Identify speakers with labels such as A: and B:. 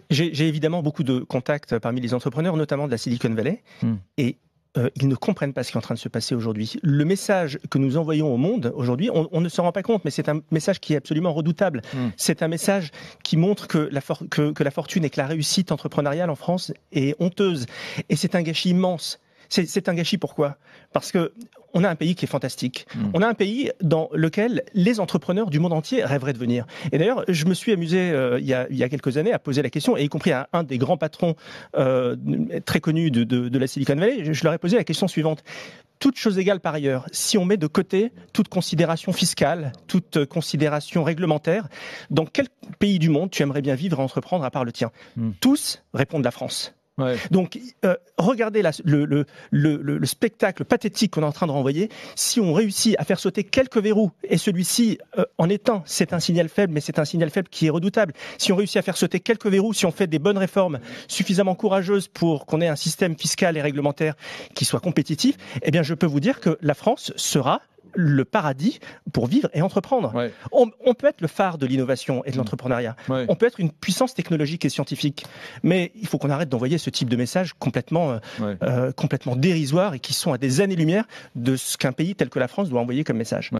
A: J'ai évidemment beaucoup de contacts parmi les entrepreneurs, notamment de la Silicon Valley, et ils ne comprennent pas ce qui est en train de se passer aujourd'hui. Le message que nous envoyons au monde aujourd'hui, on ne se rend pas compte, mais c'est un message qui est absolument redoutable. C'est un message qui montre que la fortune et que la réussite entrepreneuriale en France est honteuse. Et c'est un gâchis immense. C'est un gâchis, pourquoi ? Parce que on a un pays qui est fantastique. On a un pays dans lequel les entrepreneurs du monde entier rêveraient de venir. Et d'ailleurs, je me suis amusé il y a quelques années à poser la question, et y compris à un des grands patrons très connus de la Silicon Valley, je leur ai posé la question suivante. Toutes choses égales par ailleurs, si on met de côté toute considération fiscale, toute considération réglementaire, dans quel pays du monde tu aimerais bien vivre et entreprendre à part le tien ? Tous répondent la France.
B: Ouais.
A: Donc, regardez le spectacle pathétique qu'on est en train de renvoyer. Si on réussit à faire sauter quelques verrous, et celui-ci en est un, c'est un signal faible, mais c'est un signal faible qui est redoutable. Si on réussit à faire sauter quelques verrous, si on fait des bonnes réformes suffisamment courageuses pour qu'on ait un système fiscal et réglementaire qui soit compétitif, eh bien, je peux vous dire que la France sera le paradis pour vivre et entreprendre.
B: Ouais.
A: On peut être le phare de l'innovation et de l'entrepreneuriat.
B: Ouais.
A: On peut être une puissance technologique et scientifique. Mais il faut qu'on arrête d'envoyer ce type de messages complètement dérisoires et qui sont à des années-lumière de ce qu'un pays tel que la France doit envoyer comme message.